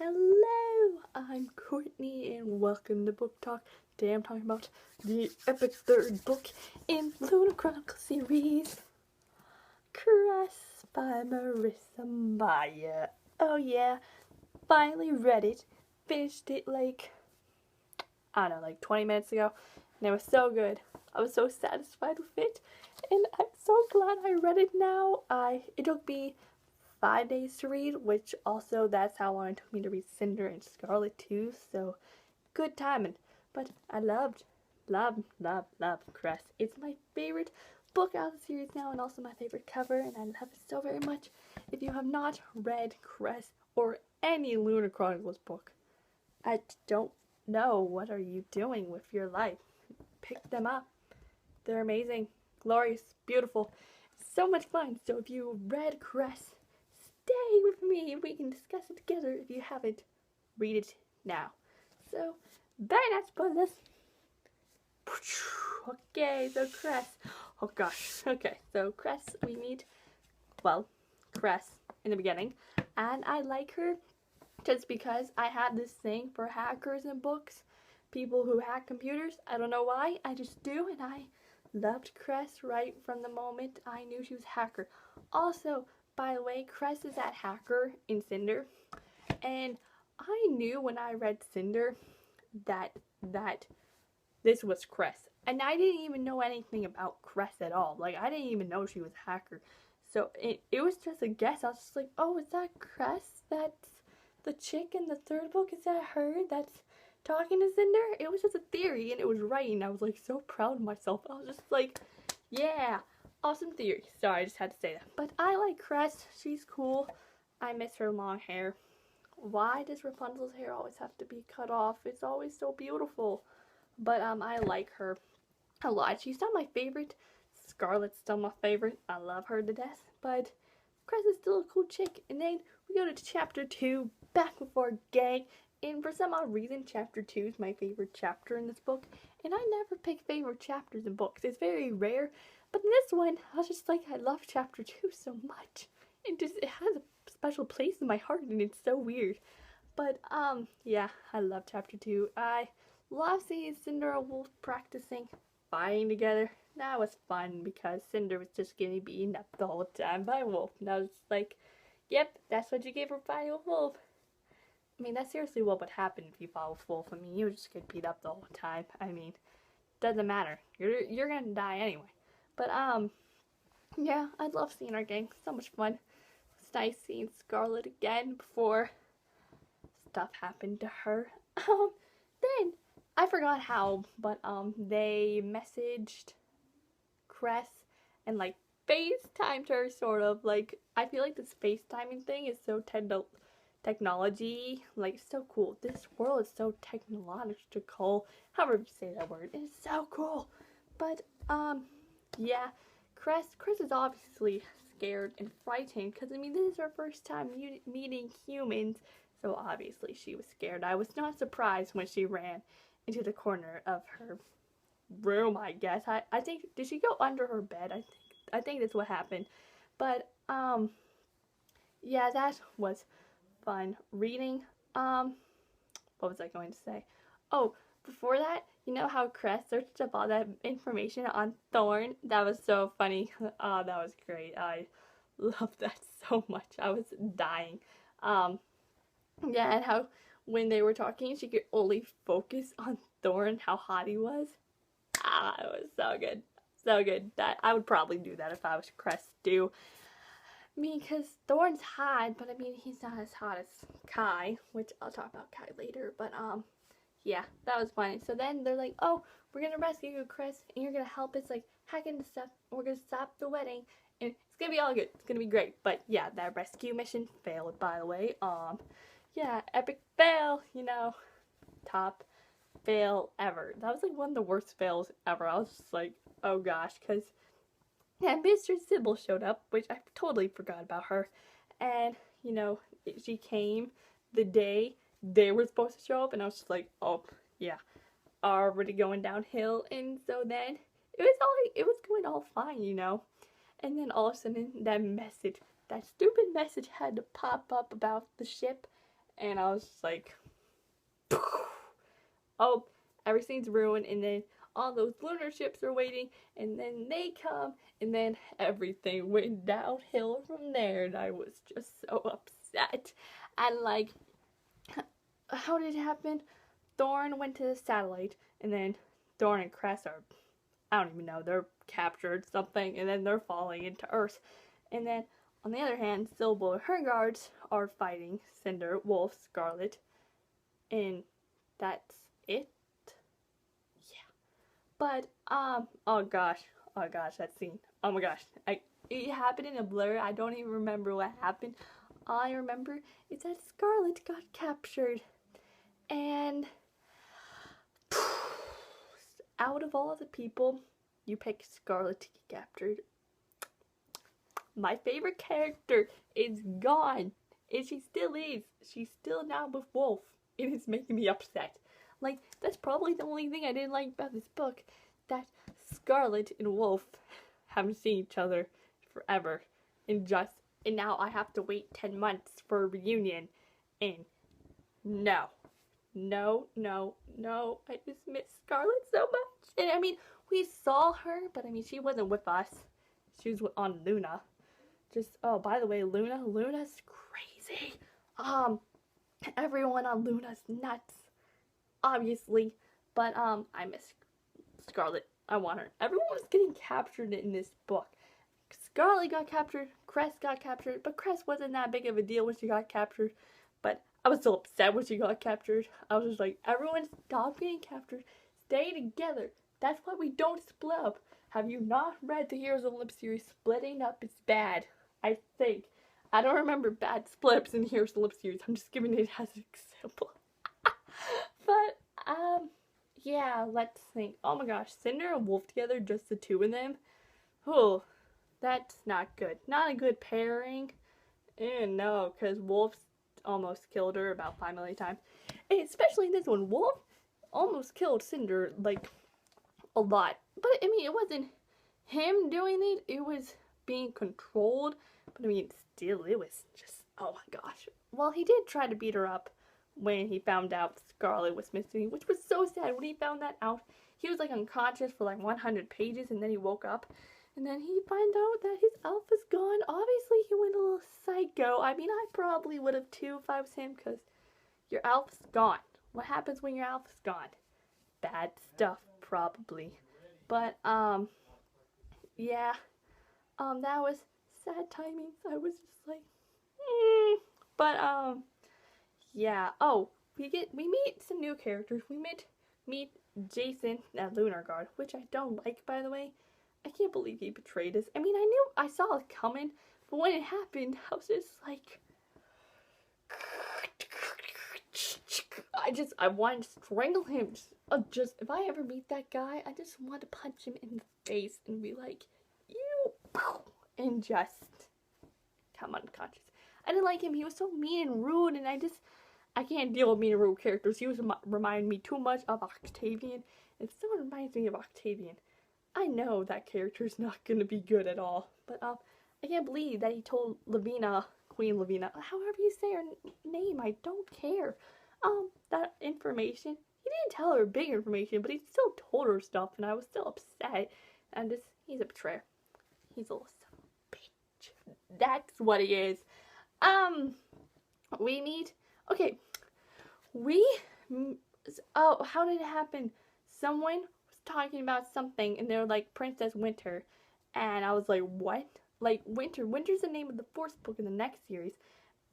Hello, I'm Courtney and welcome to Book Talk. Today I'm talking about the epic third book in Lunar Chronicles series, Cress by Marissa Meyer. Oh yeah, finally read it. Finished it like 20 minutes ago, and it was so good. I was so satisfied with it, and I'm so glad I read it now. It took me 5 days to read, which also that's how long it took me to read Cinder and Scarlet too, so good timing. But I love Cress. It's my favorite book out of the series now, and also my favorite cover, and I love it so very much. If you have not read Cress or any Lunar Chronicles book, I don't know what are you doing with your life. Pick them up. They're amazing, glorious, beautiful, so much fun. So if you read Cress, stay with me and we can discuss it together. If you haven't, read it now. So, very nice spoilers. Okay, so Cress. Oh gosh. Okay, so Cress, we meet, Cress in the beginning. And I like her just because I have this thing for hackers in books. People who hack computers. I don't know why. I just do, and I loved Cress right from the moment I knew she was a hacker. Also, by the way, Cress is that hacker in Cinder, and I knew when I read Cinder that this was Cress, and I didn't even know anything about Cress at all. Like, I didn't even know she was a hacker, so it was just a guess. I was just like, oh, is that Cress? That's the chick in the third book? Is that her that's talking to Cinder? It was just a theory, and it was right, and I was like so proud of myself. I was just like, yeah, awesome theory. Sorry, I just had to say that. But I like Cress. She's cool. I miss her long hair. Why does Rapunzel's hair always have to be cut off? It's always so beautiful. But I like her a lot. She's not my favorite. Scarlet's still my favorite. I love her to death. But Cress is still a cool chick. And then we go to chapter 2, back with our gang. And for some odd reason, chapter 2 is my favorite chapter in this book. And I never pick favorite chapters in books. It's very rare. But in this one, I was just like, I love chapter 2 so much. It has a special place in my heart, and it's so weird. But, yeah, I love chapter 2. I love seeing Cinder and Wolf practicing fighting together. That was fun because Cinder was just getting beaten up the whole time by Wolf. And I was like, yep, that's what you get for fighting with Wolf. I mean, that's seriously what would happen if you fought with Wolf. I mean, you would just get beat up the whole time. I mean, doesn't matter. You're gonna die anyway. But, yeah, I love seeing our gang. So much fun. It's nice seeing Scarlet again before stuff happened to her. Then, I forgot how, but, they messaged Cress and, like, FaceTimed her, sort of. Like, I feel like this FaceTiming thing is so technology, like, so cool. This world is so technological, however you say that word. It's so cool. But, yeah, Cress is obviously scared and frightened, because, I mean, this is her first time meeting humans, so obviously she was scared. I was not surprised when she ran into the corner of her room, I guess. I think, did she go under her bed? I think that's what happened. But, yeah, that was fun reading. What was I going to say? Oh, before that, you know how Cress searched up all that information on Thorn? That was so funny. Oh, that was great. I loved that so much. I was dying. Yeah, and how when they were talking, she could only focus on Thorn, how hot he was. It was so good. So good. That I would probably do that if I was Cress too. I mean, because Thorn's hot, but I mean, he's not as hot as Kai, which I'll talk about Kai later, but, yeah, that was funny. So then they're like, oh, we're gonna rescue you, Cress, and you're gonna help us, like, hack into stuff, and we're gonna stop the wedding, and it's gonna be all good. It's gonna be great. But, yeah, that rescue mission failed, by the way. Yeah, epic fail, you know, top fail ever. That was, like, one of the worst fails ever. I was just like, oh gosh, because yeah, Mr. Sybil showed up, which I totally forgot about her. And, you know, she came the day they were supposed to show up, and I was just like, oh, yeah, already going downhill. And so then, it was going all fine, you know. And then all of a sudden, that stupid message had to pop up about the ship. And I was just like, oh, everything's ruined. And then all those lunar ships are waiting, and then they come, and then everything went downhill from there, and I was just so upset. And like, how did it happen? Thorn went to the satellite, and then Thorn and Cress are, I don't even know, they're captured something, and then they're falling into Earth. And then, on the other hand, Silver and her guards are fighting Cinder, Wolf, Scarlet, and that's it. But, oh gosh, that scene. Oh my gosh, it happened in a blur. I don't even remember what happened. All I remember is that Scarlet got captured. And, out of all the people, you pick Scarlet to get captured. My favorite character is gone. And she still is. She's still now with Wolf. It is making me upset. Like, that's probably the only thing I didn't like about this book, that Scarlet and Wolf haven't seen each other forever, and now I have to wait 10 months for a reunion, and no, I just miss Scarlet so much. And I mean, we saw her, but I mean, she wasn't with us. She was on Luna. Oh, by the way, Luna's crazy. Everyone on Luna's nuts. Obviously, but I miss Scarlet. I want her. Everyone was getting captured in this book. Scarlet got captured, Cress got captured, but Cress wasn't that big of a deal when she got captured. But I was so upset when she got captured. I was just like, everyone stop getting captured. Stay together. That's why we don't split up. Have you not read the Heroes of Olympus series? Splitting up is bad, I think. I don't remember bad splits in Heroes of Olympus series. I'm just giving it as an example. But, yeah, let's think. Oh my gosh, Cinder and Wolf together, just the two of them. Oh, that's not good. Not a good pairing. And no, because Wolf almost killed her about 5 million times. And especially this one, Wolf almost killed Cinder, like, a lot. But, I mean, it wasn't him doing it. It was being controlled. But, I mean, still, it was just, oh my gosh. Well, he did try to beat her up when he found out Scarlet was missing, which was so sad. When he found that out, he was like unconscious for like 100 pages, and then he woke up, and then he found out that his elf was gone. Obviously, he went a little psycho. I mean, I probably would have too if I was him, because your elf's gone. What happens when your elf's gone? Bad stuff, probably. But, yeah, that was sad timing. I was just like, But, yeah. Oh, we meet some new characters. We meet Jason at Lunar Guard, which I don't like, by the way. I can't believe he betrayed us. I mean, I saw it coming, but when it happened, I was just like, I wanted to strangle him. If I ever meet that guy, I just want to punch him in the face and be like, you, and just come unconscious. I didn't like him. He was so mean and rude, and I can't deal with mean and rude characters. He was reminding me too much of Octavian, and someone reminds me of Octavian. I know that character is not going to be good at all, but I can't believe that he told Lavina, Queen Lavina, however you say her name, I don't care, that information. He didn't tell her big information, but he still told her stuff, and I was still upset, and he's a betrayer. He's a little son of a bitch. That's what he is. How did it happen? Someone was talking about something, and they were like, Princess Winter, and I was like, what? Like, Winter's the name of the 4th book in the next series,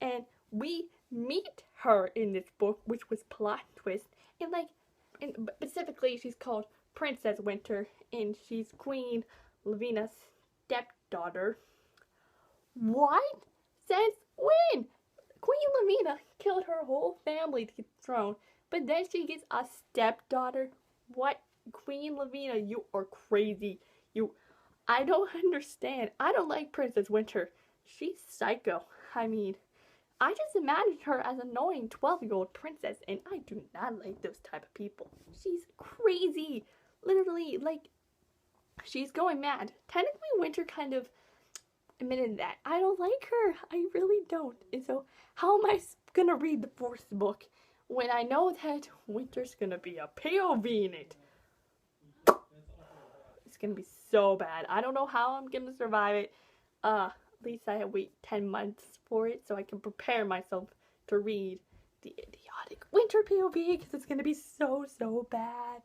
and we meet her in this book, which was plot twist, and specifically, she's called Princess Winter, and she's Queen Lavina's stepdaughter. What? Since when? Queen Lavina killed her whole family to get the throne, but then she gets a stepdaughter? What? Queen Lavina, you are crazy. I don't understand. I don't like Princess Winter. She's psycho. I mean, I just imagined her as an annoying 12-year-old princess, and I do not like those type of people. She's crazy. Literally, like, she's going mad. Technically, Winter kind of admitted that. I don't like her. I really don't. And so, how am I gonna read the 4th book when I know that winter's gonna be a POV in it? It's gonna be so bad. I don't know how I'm gonna survive it. At least I have wait 10 months for it so I can prepare myself to read the idiotic winter POV because it's gonna be so bad.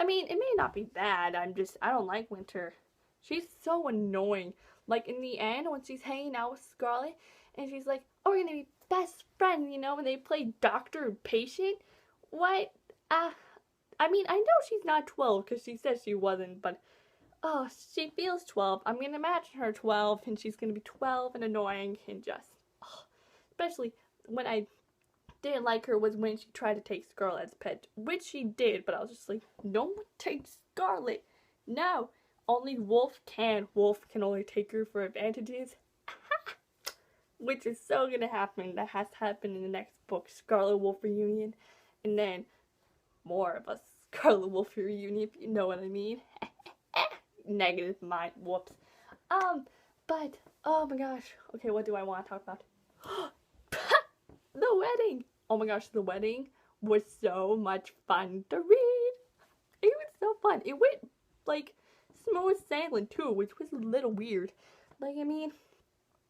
I mean, it may not be bad. I don't like winter. She's so annoying. Like in the end when she's hanging out with Scarlet and she's like, oh, we're gonna be best friends, you know, when they play doctor and patient. What? I mean, I know she's not 12 because she says she wasn't, but oh, she feels 12. I'm gonna imagine her 12 and she's gonna be 12 and annoying and just, oh, especially when I didn't like her was when she tried to take Scarlet as a pet, which she did, but I was just like, no one takes Scarlet. No, only Wolf can. Wolf can only take her for advantages. Which is so gonna happen. That has to happen in the next book, Scarlet Wolf reunion. And then more of a Scarlet Wolf reunion, if you know what I mean. Negative mind, whoops. But, oh my gosh. Okay, what do I want to talk about? The wedding. Oh my gosh, the wedding was so much fun to read. It was so fun. It went, like, smooth sailing, too, which was a little weird. Like, I mean,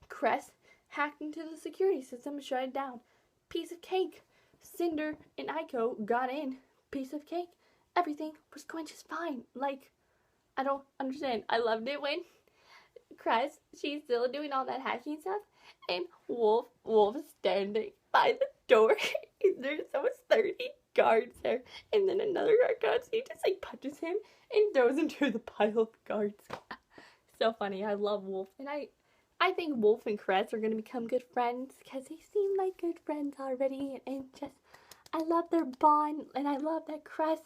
Cress hacked into the security system and shut it down. Piece of cake. Cinder and Aiko got in. Piece of cake. Everything was going just fine. Like, I don't understand. I loved it when Cress, she's still doing all that hacking stuff, and Wolf is standing by the door, and there's almost 30 guards there, and then another guard comes, he just like punches him and throws him to the pile of guards. So funny. I love Wolf, and I think Wolf and Cress are gonna become good friends because they seem like good friends already, and just I love their bond, and I love that Cress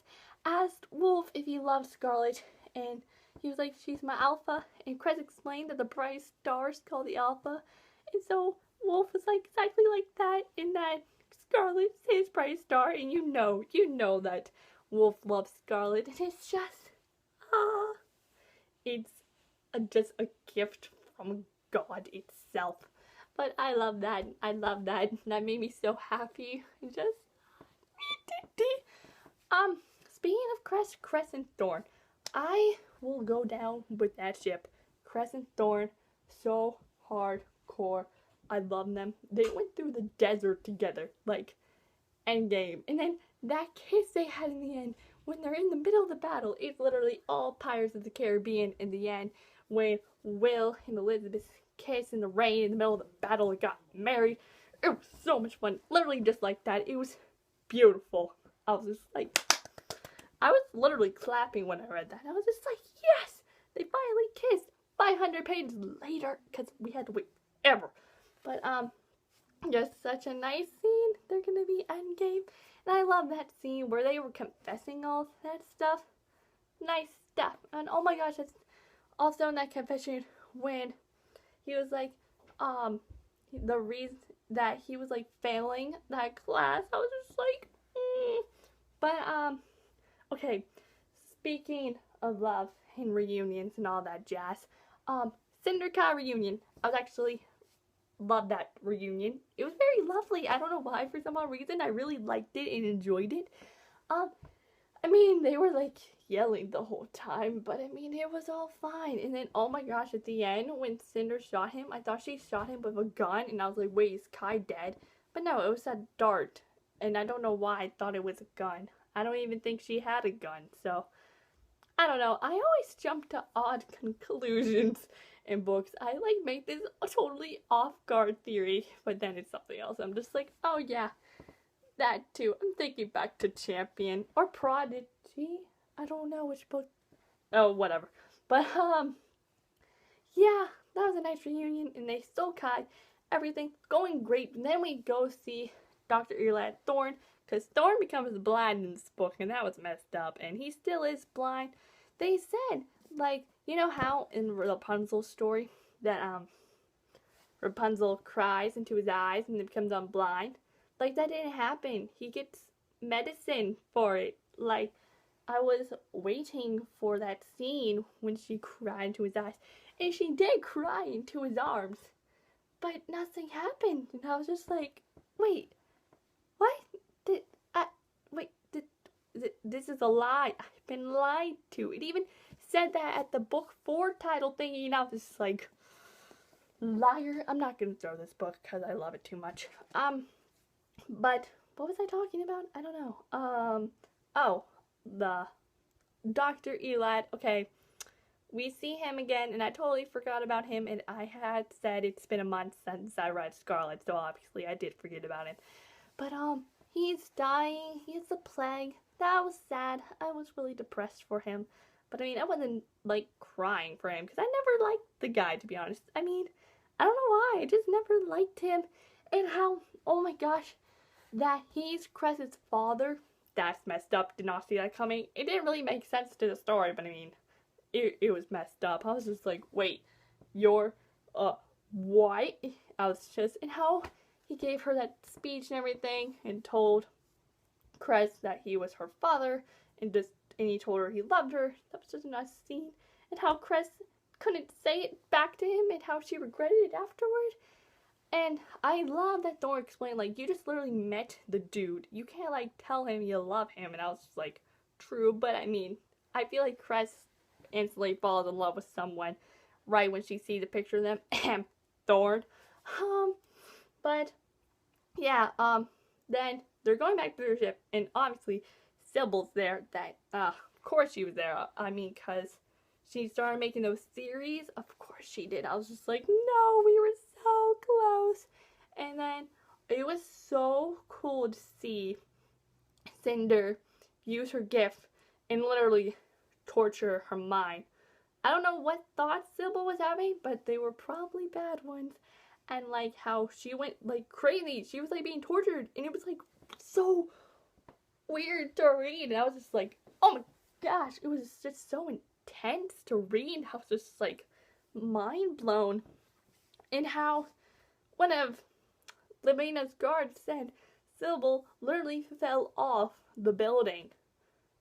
asked Wolf if he loved Scarlet, and he was like, she's my alpha, and Cress explained that the brightest star is called the alpha, and so Wolf was like exactly like that, in that Scarlet's his brightest star, and you know that Wolf loves Scarlet, and it's just, it's just a gift from God itself. But I love that. That made me so happy. Just speaking of Cress and Thorn, I will go down with that ship. Cress and Thorn, so hardcore. I love them. They went through the desert together, like Endgame. And then that kiss they had in the end, when they're in the middle of the battle, it's literally all Pirates of the Caribbean in the end, when Will and Elizabeth kiss in the rain in the middle of the battle and got married. It was so much fun. Literally just like that. It was beautiful. I was just like, I was literally clapping when I read that. I was just like, yes! They finally kissed 500 pages later, because we had to wait ever. But, just such a nice scene. They're gonna be Endgame. And I love that scene where they were confessing all that stuff. Nice stuff. And oh my gosh, that's also in that confession when he was like, the reason that he was like failing that class. I was just like, But, okay, speaking of love and reunions and all that jazz, CinderCon reunion. I was actually love that reunion. It was very lovely. I don't know why, for some odd reason, I really liked it and enjoyed it. I mean, they were like yelling the whole time, but I mean, it was all fine. And then, oh my gosh, at the end, when Cinder shot him, I thought she shot him with a gun, and I was like, wait, is Kai dead? But no, it was that dart, and I don't know why I thought it was a gun. I don't even think she had a gun, so I don't know. I always jump to odd conclusions in books. I like make this a totally off-guard theory, but then it's something else. I'm just like, oh yeah, that too. I'm thinking back to Champion or Prodigy. I don't know which book. Oh, whatever. But yeah, that was a nice reunion, and they stole Kai. Everything going great. And then we go see Dr. Eli Thorn, because Thorn becomes blind in this book, and that was messed up, and he still is blind. They said, like, you know how in Rapunzel's story that Rapunzel cries into his eyes and then becomes blind? Like, that didn't happen. He gets medicine for it. Like, I was waiting for that scene when she cried into his eyes, and she did cry into his arms, but nothing happened, and I was just like, wait, this is a lie. I've been lied to. It even said that at the book 4 title thingy. Now this is like, liar. I'm not gonna throw this book because I love it too much. But what was I talking about? I don't know. Oh, the Dr. Elad. Okay, we see him again, and I totally forgot about him, and I had said it's been a month since I read Scarlet, so obviously I did forget about him. But, he's dying. He has the plague. That was sad. I was really depressed for him. But, I mean, I wasn't, like, crying for him, because I never liked the guy, to be honest. I mean, I don't know why. I just never liked him. And how, oh my gosh, that he's Cress's father. That's messed up. Did not see that coming. It didn't really make sense to the story, but I mean, it was messed up. I was just like, wait, you're, white? I was just, and how he gave her that speech and everything, and told Cress that he was her father, and he told her he loved her. That was just a nice scene. And how Cress couldn't say it back to him, and how she regretted it afterward. And I love that Thor explained, like, you just literally met the dude. You can't, like, tell him you love him. And I was just like, true. But, I mean, I feel like Cress instantly falls in love with someone right when she sees a picture of them. Thor. But, yeah, then they're going back to their ship. And, obviously, Sybil's there. That, of course she was there. I mean, because she started making those theories. Of course she did. I was just like, no, we were so close. And then it was so cool to see Cinder use her gift and literally torture her mind. I don't know what thoughts Sybil was having, but they were probably bad ones. And like how she went like crazy. She was like being tortured, and it was like so weird to read. And I was just like, oh my gosh, it was just so intense to read. I was just like mind blown. And how one of Lemina's guards said Sybil literally fell off the building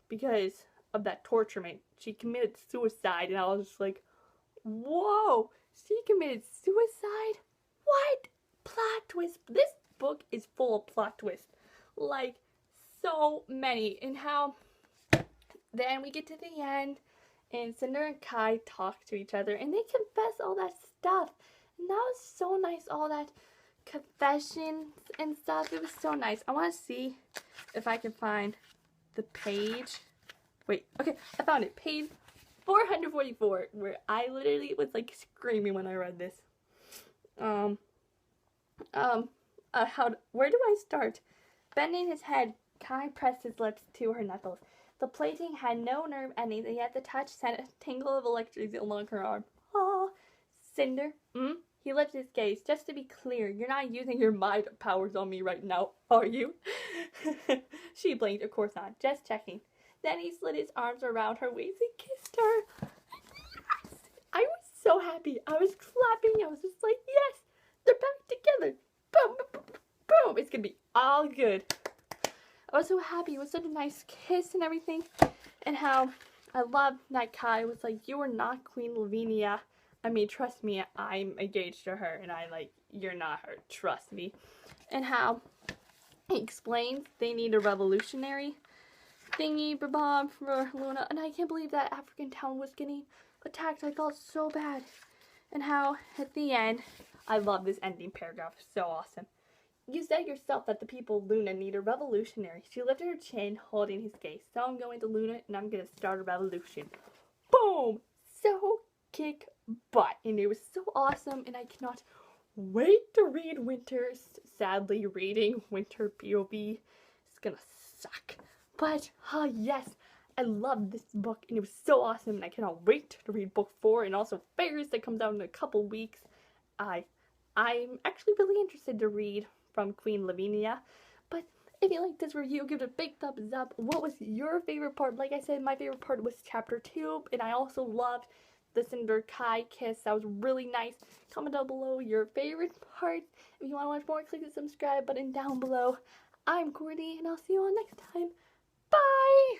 because of that torturement. She committed suicide, and I was just like, whoa, she committed suicide? What? Plot twist. This book is full of plot twists. Like, so many. And how then we get to the end, and Cinder and Kai talk to each other, and they confess all that stuff. And that was so nice, all that confessions and stuff. It was so nice. I want to see if I can find the page. Wait, okay, I found it. Page 444, where I literally was like screaming when I read this. Where do I start? Bending his head, Kai pressed his lips to her knuckles. The plating had no nerve endings, and yet the touch sent a tingle of electricity along her arm. Ah, Cinder, He lifted his gaze. Just to be clear, you're not using your mind powers on me right now, are you? She blinked. Of course not. Just checking. Then he slid his arms around her waist and kissed her. I was so happy. I was clapping. I was just like, yes, they're back together. Boom, boom, boom, boom. It's going to be all good. I was so happy. It was such a nice kiss and everything. And how I loved that Kai was like, you are not Queen Lavinia. I mean, trust me, I'm engaged to her. And you're not her. Trust me. And how he explains they need a revolutionary thingy bob for Luna. And I can't believe that African town was getting attacked. I felt so bad. And how at the end, I love this ending paragraph. So awesome. You said yourself that the people of Luna need a revolutionary. She lifted her chin, holding his gaze. So I'm going to Luna, and I'm going to start a revolution. Boom! So kick butt. And it was so awesome, and I cannot wait to read Winter's. Sadly, reading Winter POV is going to suck. But, yes, I love this book, and it was so awesome, and I cannot wait to read book 4, and also Fairies that comes out in a couple weeks. I'm actually really interested to read from Queen Lavinia. But if you like this review, give it a big thumbs up. What was your favorite part? Like I said, my favorite part was chapter 2, and I also loved the Cinder Kai kiss. That was really nice. Comment down below your favorite part. If you want to watch more, click the subscribe button down below. I'm Courtney, and I'll see you all next time. Bye!